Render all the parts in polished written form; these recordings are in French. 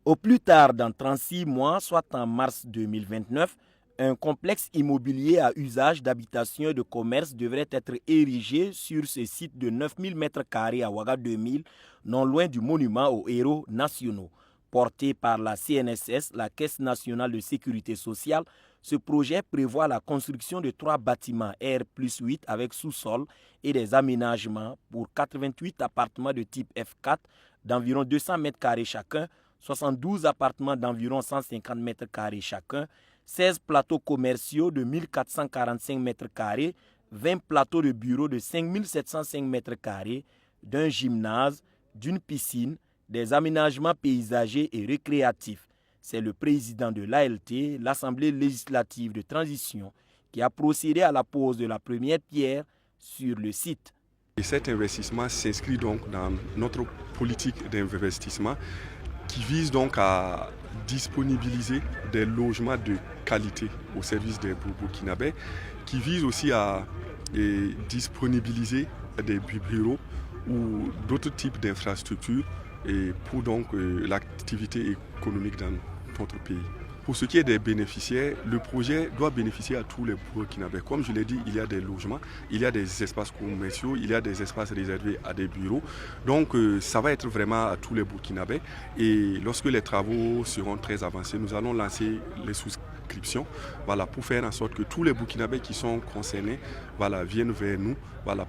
Au plus tard dans 36 mois, soit en mars 2029, un complexe immobilier à usage d'habitation et de commerce devrait être érigé sur ce site de 9000 m² à Ouaga 2000, non loin du monument aux héros nationaux. Porté par la CNSS, la Caisse nationale de sécurité sociale, ce projet prévoit la construction de 3 bâtiments R+8 avec sous-sol et des aménagements pour 88 appartements de type F4 d'environ 200 m² chacun, 72 appartements d'environ 150 m² chacun, 16 plateaux commerciaux de 1445 m², 20 plateaux de bureaux de 5705 m², d'un gymnase, d'une piscine, des aménagements paysagers et récréatifs. C'est le président de l'ALT, l'Assemblée législative de transition, qui a procédé à la pose de la première pierre sur le site. Et cet investissement s'inscrit donc dans notre politique d'investissement qui vise donc à disponibiliser des logements de qualité au service des Burkinabés, qui vise aussi à disponibiliser des bureaux ou d'autres types d'infrastructures pour donc l'activité économique dans notre pays. Pour ce qui est des bénéficiaires, le projet doit bénéficier à tous les Burkinabés. Comme je l'ai dit, il y a des logements, il y a des espaces commerciaux, il y a des espaces réservés à des bureaux. Donc ça va être vraiment à tous les Burkinabés. Et lorsque les travaux seront très avancés, nous allons lancer les souscriptions pour faire en sorte que tous les Burkinabés qui sont concernés viennent vers nous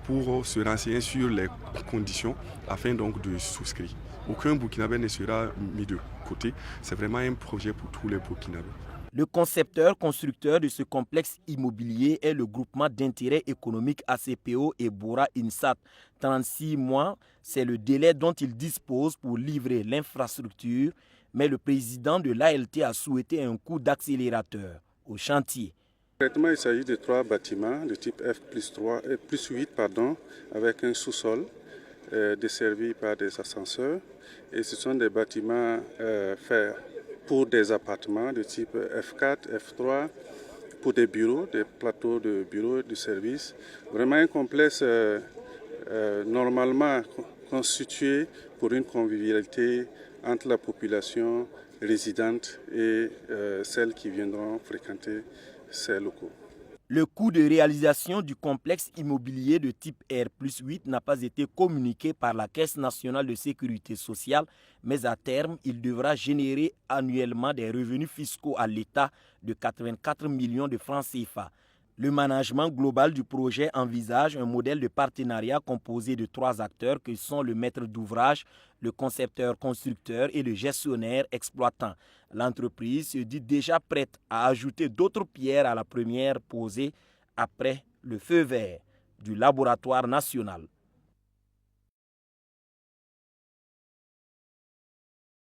pour se renseigner sur les conditions afin donc de souscrire. Aucun Burkinabé ne sera mis de côté. C'est vraiment un projet pour tous les Burkinabés. Le concepteur-constructeur de ce complexe immobilier est le groupement d'intérêt économique ACPO et Bora Insat. 36 mois, c'est le délai dont il dispose pour livrer l'infrastructure, mais le président de l'ALT a souhaité un coup d'accélérateur au chantier. Concrètement, il s'agit de 3 bâtiments de type F+8 avec un sous-sol desservi par des ascenseurs. Et ce sont des bâtiments faits pour des appartements de type F4, F3, pour des bureaux, des plateaux de bureaux de service. Vraiment un complexe normalement constitué pour une convivialité entre la population résidente et celles qui viendront fréquenter ces locaux. Le coût de réalisation du complexe immobilier de type R+8 n'a pas été communiqué par la Caisse nationale de sécurité sociale, mais à terme, il devra générer annuellement des revenus fiscaux à l'État de 84 millions de francs CFA. Le management global du projet envisage un modèle de partenariat composé de 3 acteurs que sont le maître d'ouvrage, le concepteur-constructeur et le gestionnaire exploitant. L'entreprise se dit déjà prête à ajouter d'autres pierres à la première posée après le feu vert du laboratoire national.